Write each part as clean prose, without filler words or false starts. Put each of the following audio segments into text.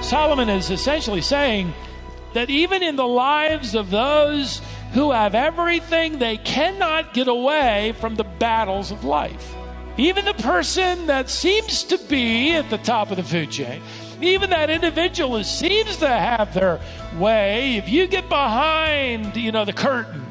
Solomon is essentially saying that even in the lives of those who have everything, they cannot get away from the battles of life. Even the person that seems to be at the top of the food chain, even that individual who seems to have their way, if you get behind, the curtain,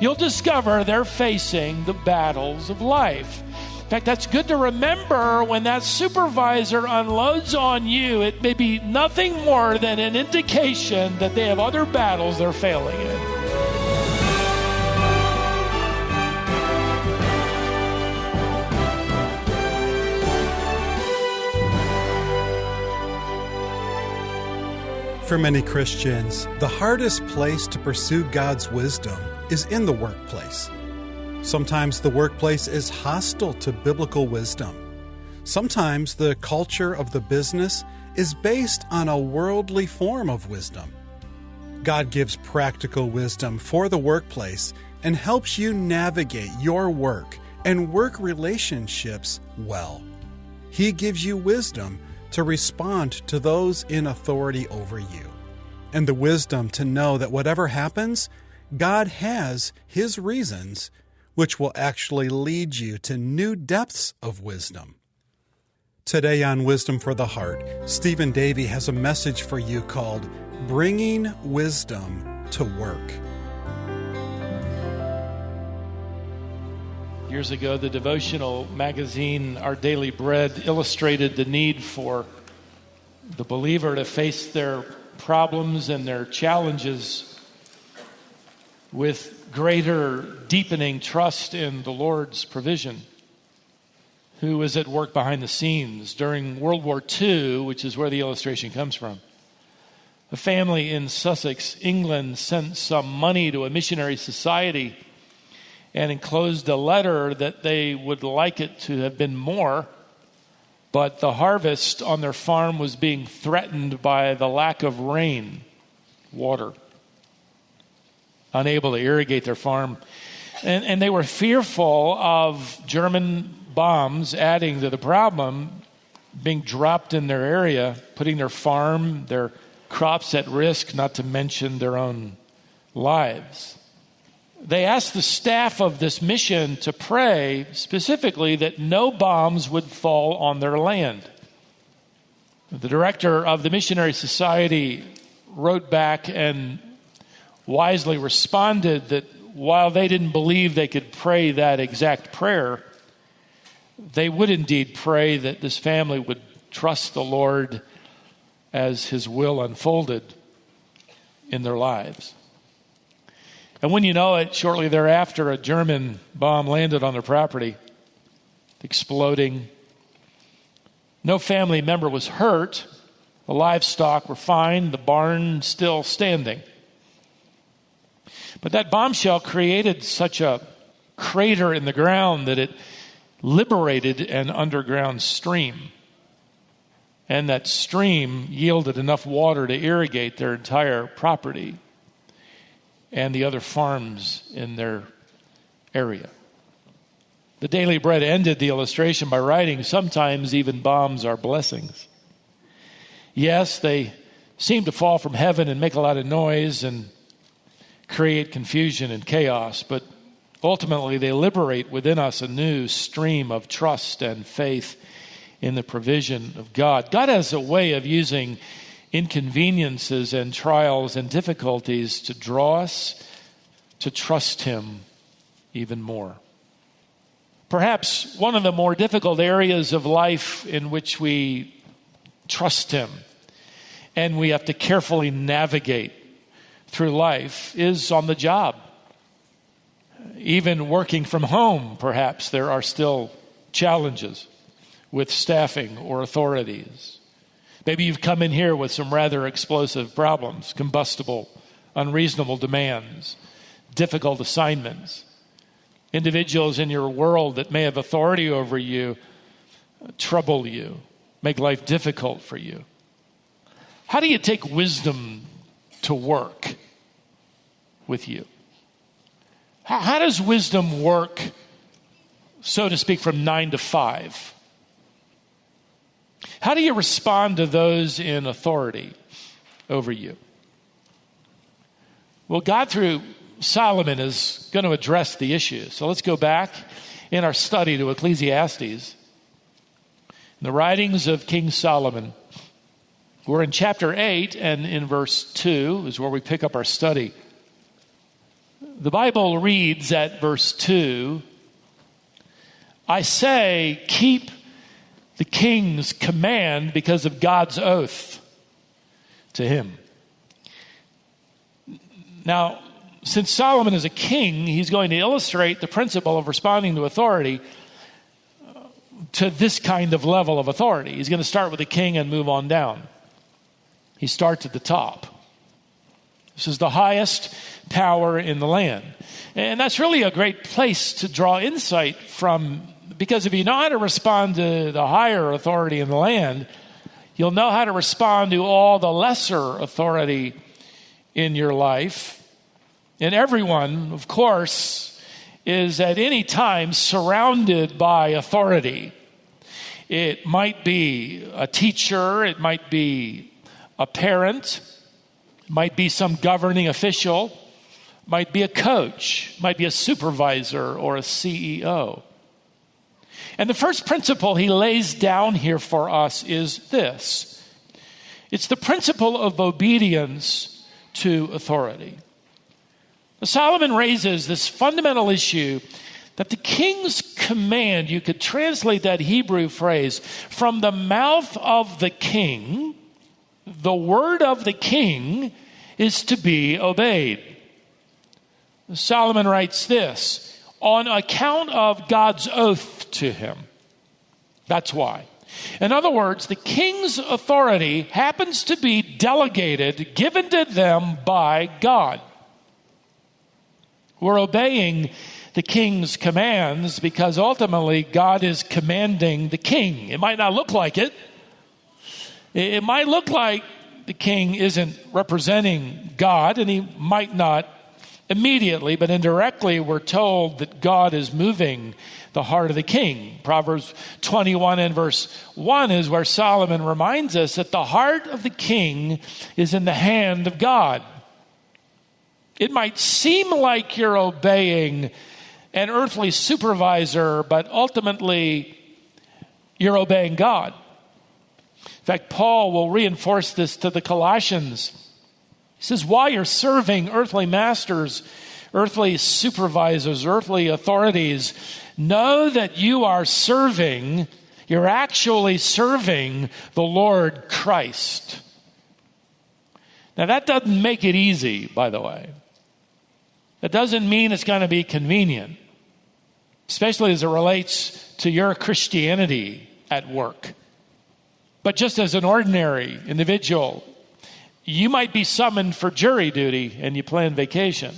you'll discover they're facing the battles of life. In fact, that's good to remember when that supervisor unloads on you. It may be nothing more than an indication that they have other battles they're failing in. For many Christians, the hardest place to pursue God's wisdom is in the workplace. Sometimes the workplace is hostile to biblical wisdom. Sometimes the culture of the business is based on a worldly form of wisdom. God gives practical wisdom for the workplace and helps you navigate your work and work relationships well. He gives you wisdom to respond to those in authority over you, and the wisdom to know that whatever happens, God has His reasons, which will actually lead you to new depths of wisdom. Today on Wisdom for the Heart, Stephen Davey has a message for you called Bringing Wisdom to Work. Years ago, the devotional magazine Our Daily Bread illustrated the need for the believer to face their problems and their challenges with greater deepening trust in the Lord's provision, who is at work behind the scenes. During World War II, which is where the illustration comes from, a family in Sussex, England, sent some money to a missionary society and enclosed a letter that they would like it to have been more, but the harvest on their farm was being threatened by the lack of rain, water, unable to irrigate their farm. And they were fearful of German bombs adding to the problem, being dropped in their area, putting their farm, their crops at risk, not to mention their own lives. They asked the staff of this mission to pray specifically that no bombs would fall on their land. The director of the missionary society wrote back and wisely responded that while they didn't believe they could pray that exact prayer, they would indeed pray that this family would trust the Lord as His will unfolded in their lives. And when you know it, shortly thereafter, a German bomb landed on their property, exploding. No family member was hurt. The livestock were fine. The barn still standing. But that bombshell created such a crater in the ground that it liberated an underground stream. And that stream yielded enough water to irrigate their entire property and the other farms in their area. The Daily Bread ended the illustration by writing, "Sometimes even bombs are blessings." Yes, they seem to fall from heaven and make a lot of noise and create confusion and chaos, but ultimately they liberate within us a new stream of trust and faith in the provision of God. God has a way of using inconveniences and trials and difficulties to draw us to trust Him even more. Perhaps one of the more difficult areas of life in which we trust Him and we have to carefully navigate through life is on the job. Even working from home, perhaps there are still challenges with staffing or authorities. Maybe you've come in here with some rather explosive problems, combustible, unreasonable demands, difficult assignments. Individuals in your world that may have authority over you trouble you, make life difficult for you. How do you take wisdom to work with you? How does wisdom work so to speak, from 9 to 5. How do you respond to those in authority over you? Well, God, through Solomon, is going to address the issue. So let's go back in our study to Ecclesiastes. The writings of King Solomon. We're in chapter 8, and in verse 2 is where we pick up our study. The Bible reads at verse 2, I say, keep the king's command because of God's oath to him. Now, since Solomon is a king, he's going to illustrate the principle of responding to authority to this kind of level of authority. He's going to start with the king and move on down. He starts at the top. This is the highest power in the land. And that's really a great place to draw insight from, because if you know how to respond to the higher authority in the land, you'll know how to respond to all the lesser authority in your life. And everyone, of course, is at any time surrounded by authority. It might be a teacher, it might be a parent, it might be some governing official, it might be a coach, it might be a supervisor or a CEO. And the first principle he lays down here for us is this. It's the principle of obedience to authority. Solomon raises this fundamental issue that the king's command, you could translate that Hebrew phrase, from the mouth of the king, the word of the king is to be obeyed. Solomon writes this, on account of God's oath to him. That's why. In other words, the king's authority happens to be delegated, given to them by God. We're obeying the king's commands because ultimately God is commanding the king. It might not look like it. It might look like the king isn't representing God, and he might not immediately, but indirectly we're told that God is moving the heart of the king. Proverbs 21 and verse 1 is where Solomon reminds us that the heart of the king is in the hand of God. It might seem like you're obeying an earthly supervisor, but ultimately you're obeying God. In fact, Paul will reinforce this to the Colossians. He says, while you're serving earthly masters, earthly supervisors, earthly authorities, know that you're actually serving the Lord Christ. Now that doesn't make it easy, by the way. That doesn't mean it's going to be convenient, especially as it relates to your Christianity at work. But just as an ordinary individual, you might be summoned for jury duty and you plan vacation.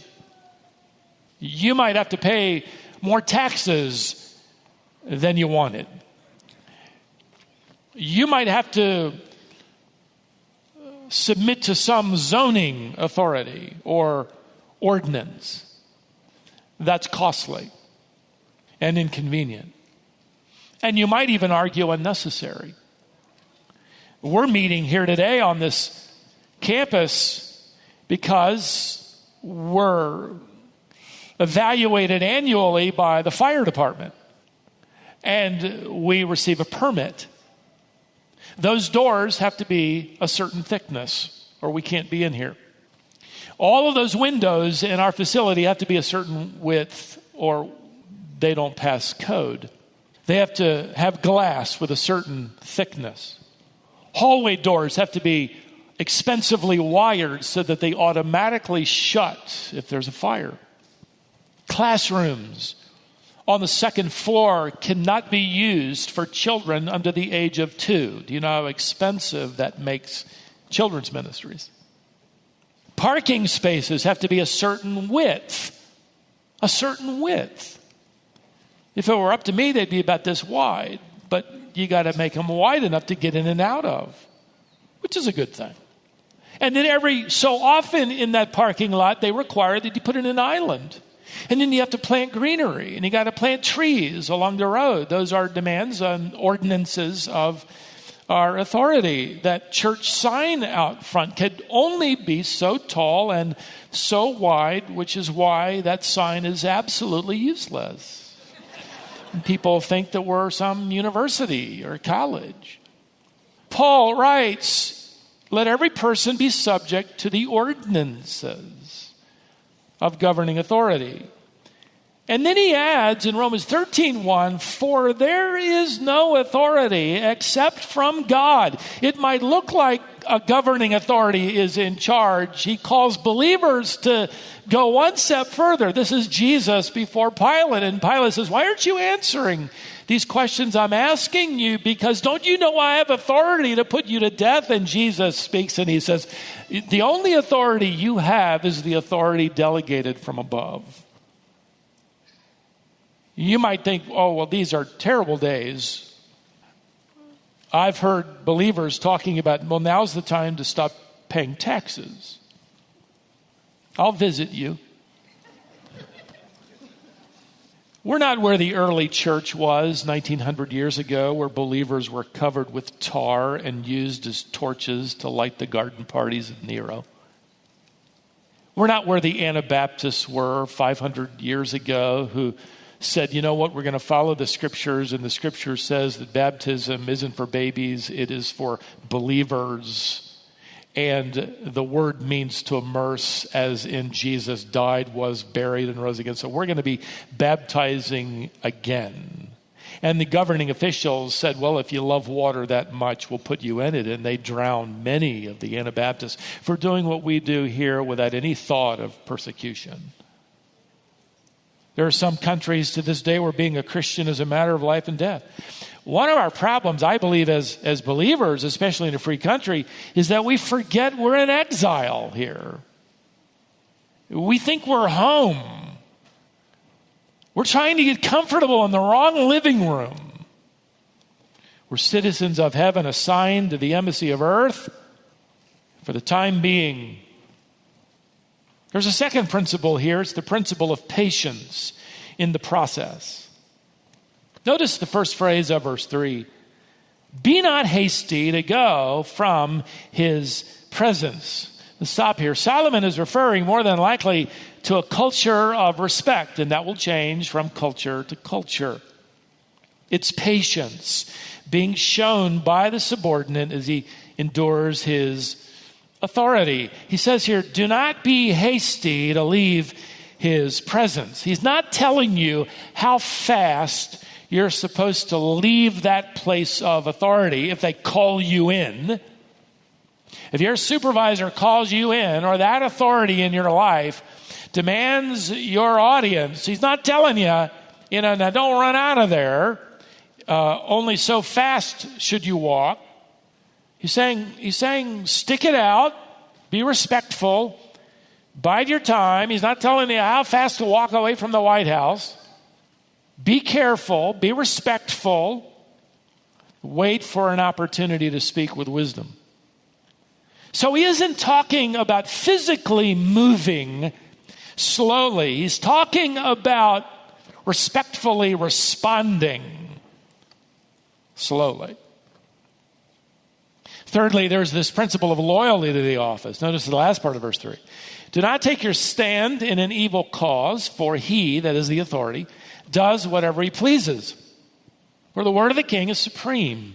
You might have to pay more taxes than you wanted. You might have to submit to some zoning authority or ordinance. That's costly and inconvenient. And you might even argue unnecessary. We're meeting here today on this campus because we're evaluated annually by the fire department, and we receive a permit. Those doors have to be a certain thickness or we can't be in here. All of those windows in our facility have to be a certain width or they don't pass code. They have to have glass with a certain thickness. Hallway doors have to be expensively wired so that they automatically shut if there's a fire. Classrooms on the second floor cannot be used for children under the age of 2. Do you know how expensive that makes children's ministries? Parking spaces have to be a certain width. A certain width. If it were up to me, they'd be about this wide. But you got to make them wide enough to get in and out of, which is a good thing. And then every so often in that parking lot, they require that you put in an island. And then you have to plant greenery, and you got to plant trees along the road. Those are demands and ordinances of our authority. That church sign out front could only be so tall and so wide, which is why that sign is absolutely useless. And people think that we're some university or college. Paul writes, let every person be subject to the ordinances of governing authority. And then he adds in Romans 13:1, for there is no authority except from God. It might look like a governing authority is in charge. He calls believers to go one step further. This is Jesus before Pilate. And Pilate says, why aren't you answering these questions I'm asking you? Because don't you know I have authority to put you to death? And Jesus speaks and he says, the only authority you have is the authority delegated from above. You might think, oh, well, these are terrible days. I've heard believers talking about, well, now's the time to stop paying taxes. I'll visit you. We're not where the early church was 1900 years ago, where believers were covered with tar and used as torches to light the garden parties of Nero. We're not where the Anabaptists were 500 years ago, who said, you know what, we're going to follow the scriptures, and the scripture says that baptism isn't for babies, it is for believers. And the word means to immerse, as in Jesus died, was buried, and rose again. So we're going to be baptizing again. And the governing officials said, well, if you love water that much, we'll put you in it. And they drowned many of the Anabaptists for doing what we do here without any thought of persecution. There are some countries to this day where being a Christian is a matter of life and death. One of our problems, I believe, as believers, especially in a free country, is that we forget we're in exile here. We think we're home. We're trying to get comfortable in the wrong living room. We're citizens of heaven assigned to the embassy of earth for the time being. There's a second principle here. It's the principle of patience in the process. Notice the first phrase of verse 3. Be not hasty to go from his presence. Let's stop here. Solomon is referring more than likely to a culture of respect, and that will change from culture to culture. It's patience being shown by the subordinate as he endures his authority. He says here, do not be hasty to leave his presence. He's not telling you how fast you're supposed to leave that place of authority if they call you in. If your supervisor calls you in, or that authority in your life demands your audience, he's not telling you, now don't run out of there. Only so fast should you walk. He's saying, stick it out, be respectful, bide your time. He's not telling you how fast to walk away from the White House. Be careful, be respectful, wait for an opportunity to speak with wisdom. So he isn't talking about physically moving slowly. He's talking about respectfully responding slowly. Thirdly, there's this principle of loyalty to the office. Notice the last part of verse 3. Do not take your stand in an evil cause, for he, that is the authority, does whatever he pleases. For the word of the king is supreme.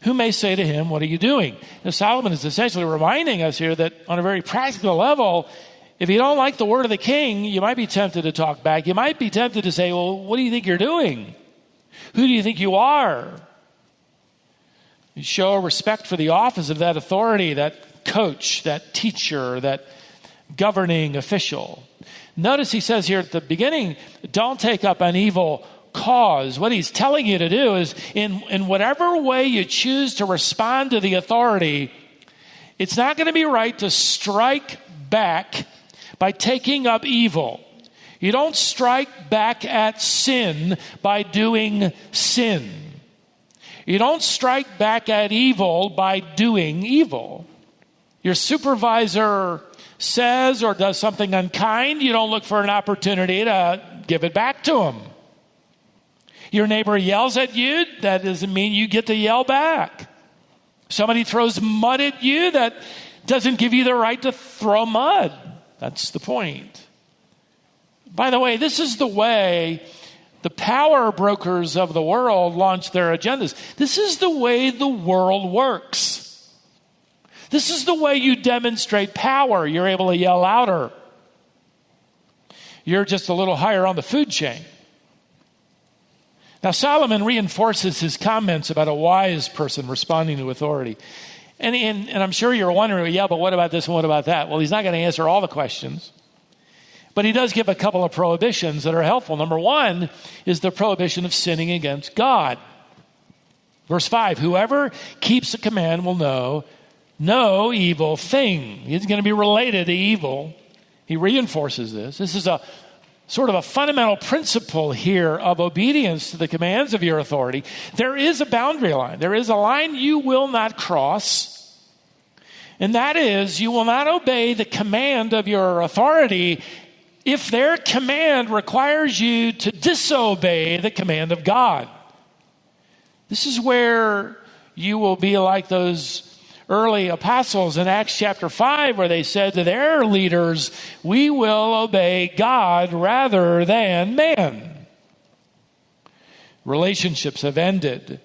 Who may say to him, what are you doing? Now, Solomon is essentially reminding us here that on a very practical level, if you don't like the word of the king, you might be tempted to talk back. You might be tempted to say, well, what do you think you're doing? Who do you think you are? You show respect for the office of that authority, that coach, that teacher, that governing official. Notice he says here at the beginning, don't take up an evil cause. What he's telling you to do is in whatever way you choose to respond to the authority, it's not going to be right to strike back by taking up evil. You don't strike back at sin by doing sin. You don't strike back at evil by doing evil. Your supervisor says or does something unkind, you don't look for an opportunity to give it back to him. Your neighbor yells at you, that doesn't mean you get to yell back. Somebody throws mud at you, that doesn't give you the right to throw mud. That's the point. By the way, this is the way the power brokers of the world launch their agendas. This is the way the world works. This is the way you demonstrate power. You're able to yell louder. You're just a little higher on the food chain. Now, Solomon reinforces his comments about a wise person responding to authority. And I'm sure you're wondering, yeah, but what about this and what about that? Well, he's not going to answer all the questions. But he does give a couple of prohibitions that are helpful. Number one is the prohibition of sinning against God. Verse 5, whoever keeps the command will know no evil thing. He's going to be related to evil. He reinforces this. This is a sort of a fundamental principle here of obedience to the commands of your authority. There is a boundary line. There is a line you will not cross. And that is, you will not obey the command of your authority if their command requires you to disobey the command of God. This is where you will be like those early apostles in Acts chapter 5, where they said to their leaders, we will obey God rather than man. Relationships have ended.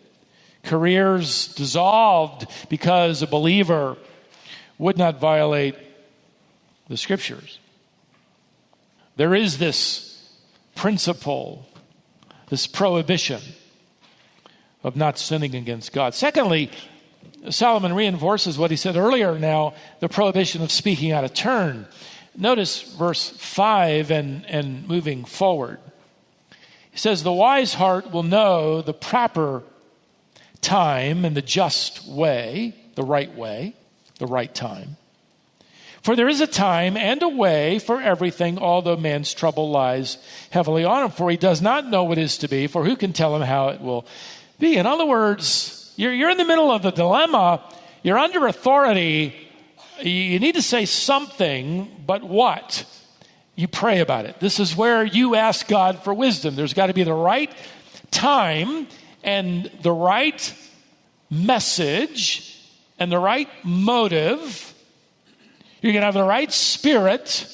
Careers dissolved because a believer would not violate the scriptures. There is this principle, this prohibition of not sinning against God. Secondly, Solomon reinforces what he said earlier now, the prohibition of speaking out of turn. Notice verse 5 and moving forward. He says, the wise heart will know the proper time and the just way, the right time. For there is a time and a way for everything, although man's trouble lies heavily on him. For he does not know what is to be, for who can tell him how it will be? In other words, you're in the middle of the dilemma. You're under authority. You need to say something, but what? You pray about it. This is where you ask God for wisdom. There's got to be the right time and the right message and the right motive. You're going to have the right spirit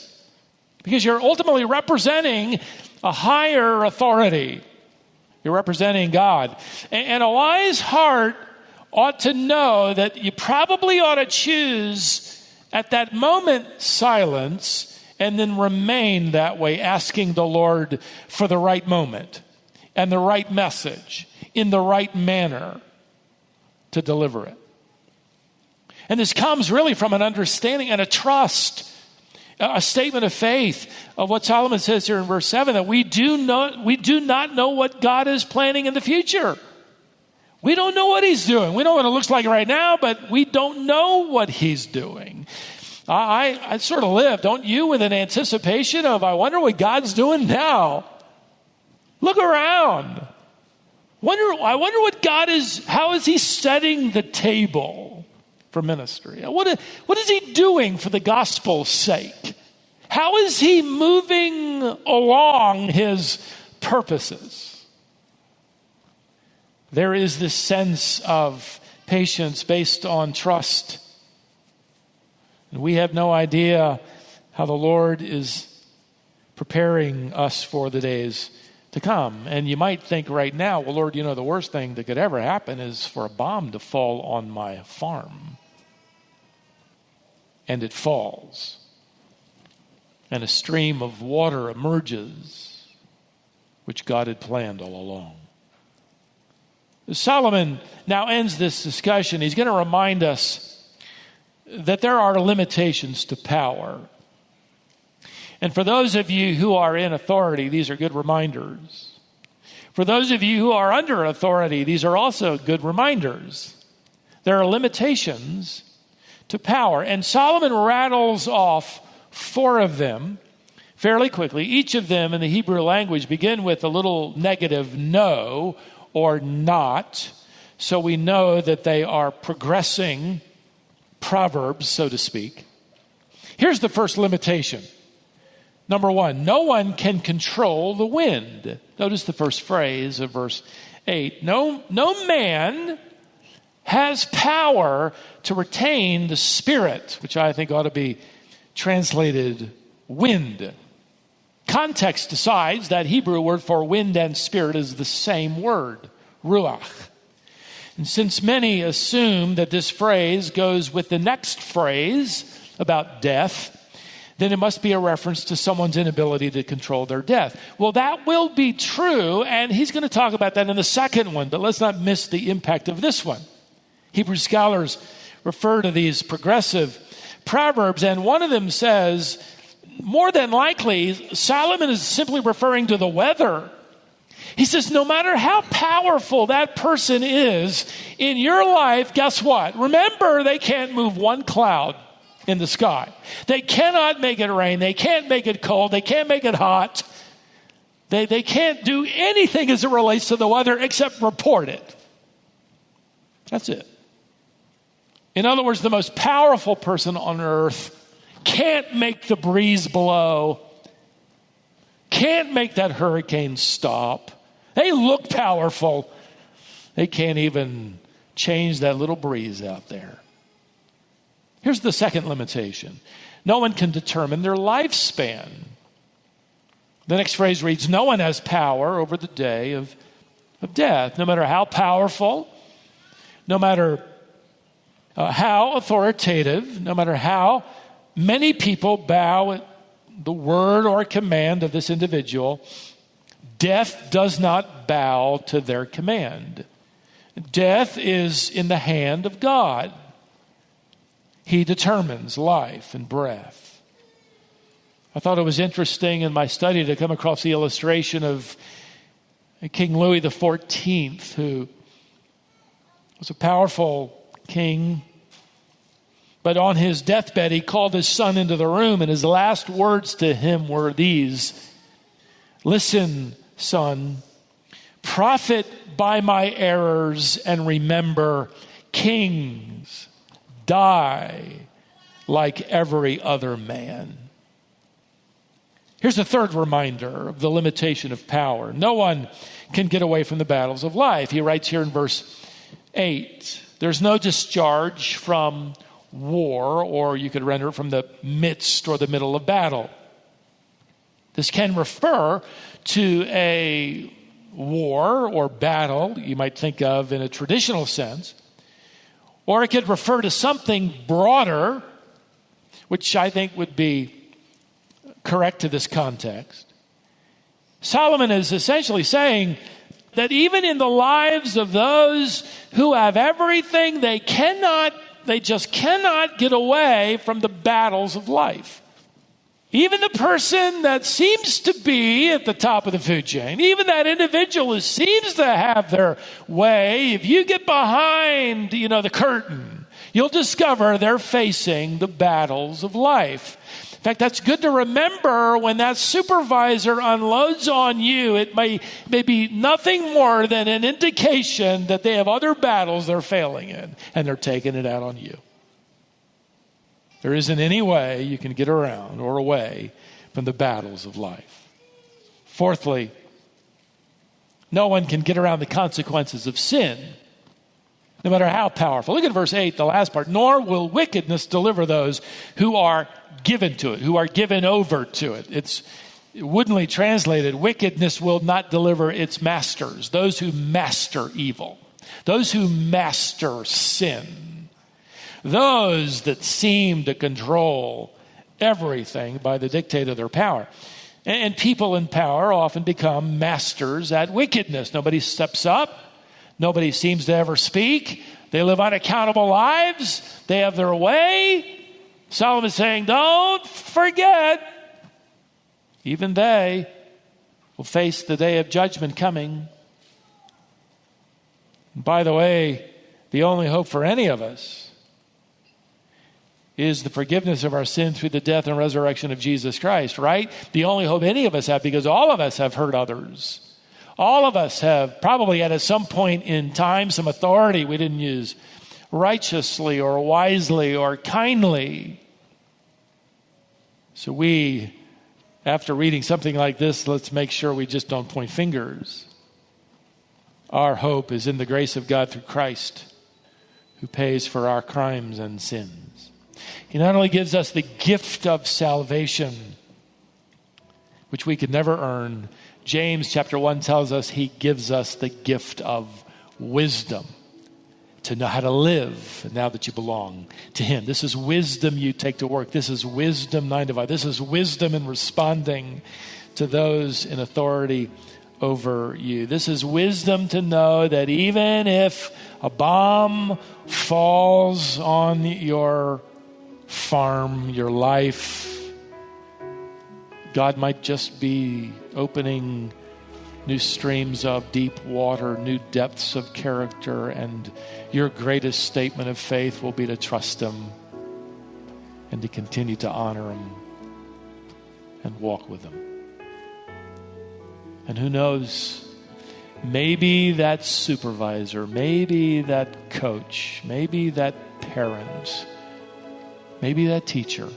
because you're ultimately representing a higher authority. You're representing God. And a wise heart ought to know that you probably ought to choose at that moment silence and then remain that way, asking the Lord for the right moment and the right message in the right manner to deliver it. And this comes really from an understanding and a trust, a statement of faith of what Solomon says here in verse 7, that we do not know what God is planning in the future. We don't know what he's doing. We know what it looks like right now, but we don't know what he's doing. I sort of live, don't you, with an anticipation of, I wonder what God's doing now. Look around. I wonder what God is, how is he setting the table for ministry? What is he doing for the gospel's sake? How is he moving along his purposes? There is this sense of patience based on trust. And we have no idea how the Lord is preparing us for the days to come. And you might think right now, well, Lord, the worst thing that could ever happen is for a bomb to fall on my farm. And it falls. And a stream of water emerges, which God had planned all along. Solomon now ends this discussion. He's going to remind us that there are limitations to power. And for those of you who are in authority, these are good reminders. For those of you who are under authority, these are also good reminders. There are limitations to power. And Solomon rattles off 4 of them fairly quickly. Each of them in the Hebrew language begin with a little negative no or not. So we know that they are progressing proverbs, so to speak. Here's the first limitation. Number one, no one can control the wind. Notice the first phrase of verse 8. No man has power to retain the Spirit, which I think ought to be translated wind. Context decides that Hebrew word for wind and spirit is the same word, ruach. And since many assume that this phrase goes with the next phrase about death, then it must be a reference to someone's inability to control their death. Well, that will be true, and he's going to talk about that in the second one, but let's not miss the impact of this one. Hebrew scholars refer to these progressive proverbs, and one of them says, more than likely, Solomon is simply referring to the weather. He says, no matter how powerful that person is in your life, guess what? Remember, they can't move one cloud in the sky. They cannot make it rain. They can't make it cold. They can't make it hot. They can't do anything as it relates to the weather except report it. That's it. In other words, the most powerful person on earth can't make the breeze blow, can't make that hurricane stop. They look powerful. They can't even change that little breeze out there. Here's the second limitation. No one can determine their lifespan. The next phrase reads, no one has power over the day of death. No matter how powerful, no matter how authoritative, no matter how many people bow at the word or command of this individual, death does not bow to their command. Death is in the hand of God. He determines life and breath. I thought it was interesting in my study to come across the illustration of King Louis XIV, who was a powerful king. But on his deathbed, he called his son into the room, and his last words to him were these: listen, son, profit by my errors, and remember, kings die like every other man. Here's a third reminder of the limitation of power. No one can get away from the battles of life. He writes here in verse 8, there's no discharge from war, or you could render it from the midst or the middle of battle. This can refer to a war or battle you might think of in a traditional sense, or it could refer to something broader, which I think would be correct to this context. Solomon is essentially saying that even in the lives of those who have everything, they just cannot get away from the battles of life. Even the person that seems to be at the top of the food chain, even that individual who seems to have their way, if you get behind, the curtain, you'll discover they're facing the battles of life. In fact, that's good to remember when that supervisor unloads on you. It may be nothing more than an indication that they have other battles they're failing in, and they're taking it out on you. There isn't any way you can get around or away from the battles of life. Fourthly, no one can get around the consequences of sin, no matter how powerful. Look at verse 8, the last part. Nor will wickedness deliver those who are given to it, who are given over to it. It's woodenly translated, wickedness will not deliver its masters, those who master evil, those who master sin. Those that seem to control everything by the dictate of their power. And people in power often become masters at wickedness. Nobody steps up. Nobody seems to ever speak. They live unaccountable lives. They have their way. Solomon is saying, don't forget, even they will face the day of judgment coming. And by the way, the only hope for any of us is the forgiveness of our sin through the death and resurrection of Jesus Christ, right? The only hope any of us have, because all of us have hurt others. All of us have probably had at some point in time some authority we didn't use righteously or wisely or kindly. So we, after reading something like this, let's make sure we just don't point fingers. Our hope is in the grace of God through Christ, who pays for our crimes and sins. He not only gives us the gift of salvation, which we could never earn. James chapter 1 tells us he gives us the gift of wisdom to know how to live now that you belong to him. This is wisdom you take to work. This is wisdom 9 to 5. This is wisdom in responding to those in authority over you. This is wisdom to know that even if a bomb falls on your farm, your life, God might just be opening new streams of deep water, new depths of character, and your greatest statement of faith will be to trust him and to continue to honor him and walk with him. And who knows, maybe that supervisor, maybe that coach, maybe that parent, maybe that teacher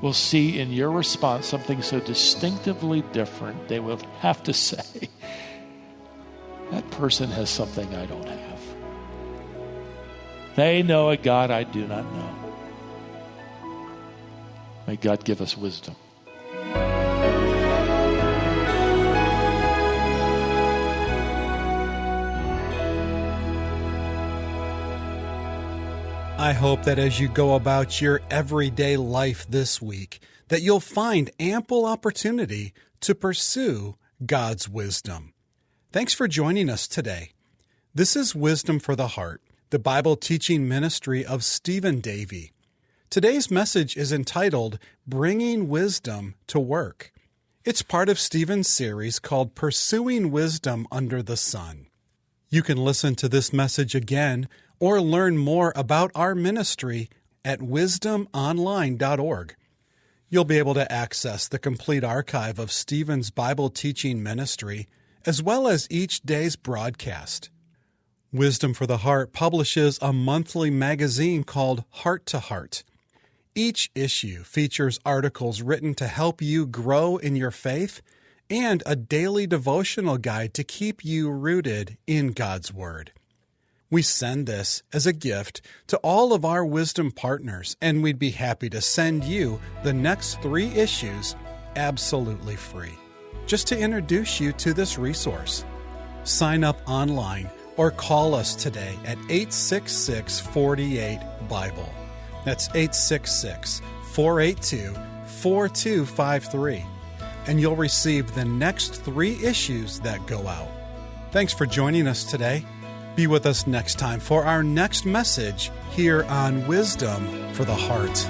will see in your response something so distinctively different, they will have to say, that person has something I don't have. They know a God I do not know. May God give us wisdom. I hope that as you go about your everyday life this week, that you'll find ample opportunity to pursue God's wisdom. Thanks for joining us today. This is Wisdom for the Heart, the Bible teaching ministry of Stephen Davey. Today's message is entitled, Bringing Wisdom to Work. It's part of Stephen's series called Pursuing Wisdom Under the Sun. You can listen to this message again or learn more about our ministry at wisdomonline.org. You'll be able to access the complete archive of Stephen's Bible teaching ministry, as well as each day's broadcast. Wisdom for the Heart publishes a monthly magazine called Heart to Heart. Each issue features articles written to help you grow in your faith and a daily devotional guide to keep you rooted in God's Word. We send this as a gift to all of our wisdom partners, and we'd be happy to send you the next 3 issues absolutely free, just to introduce you to this resource. Sign up online or call us today at 866-48-BIBLE. That's 866-482-4253. And you'll receive the next 3 issues that go out. Thanks for joining us today. Be with us next time for our next message here on Wisdom for the Heart.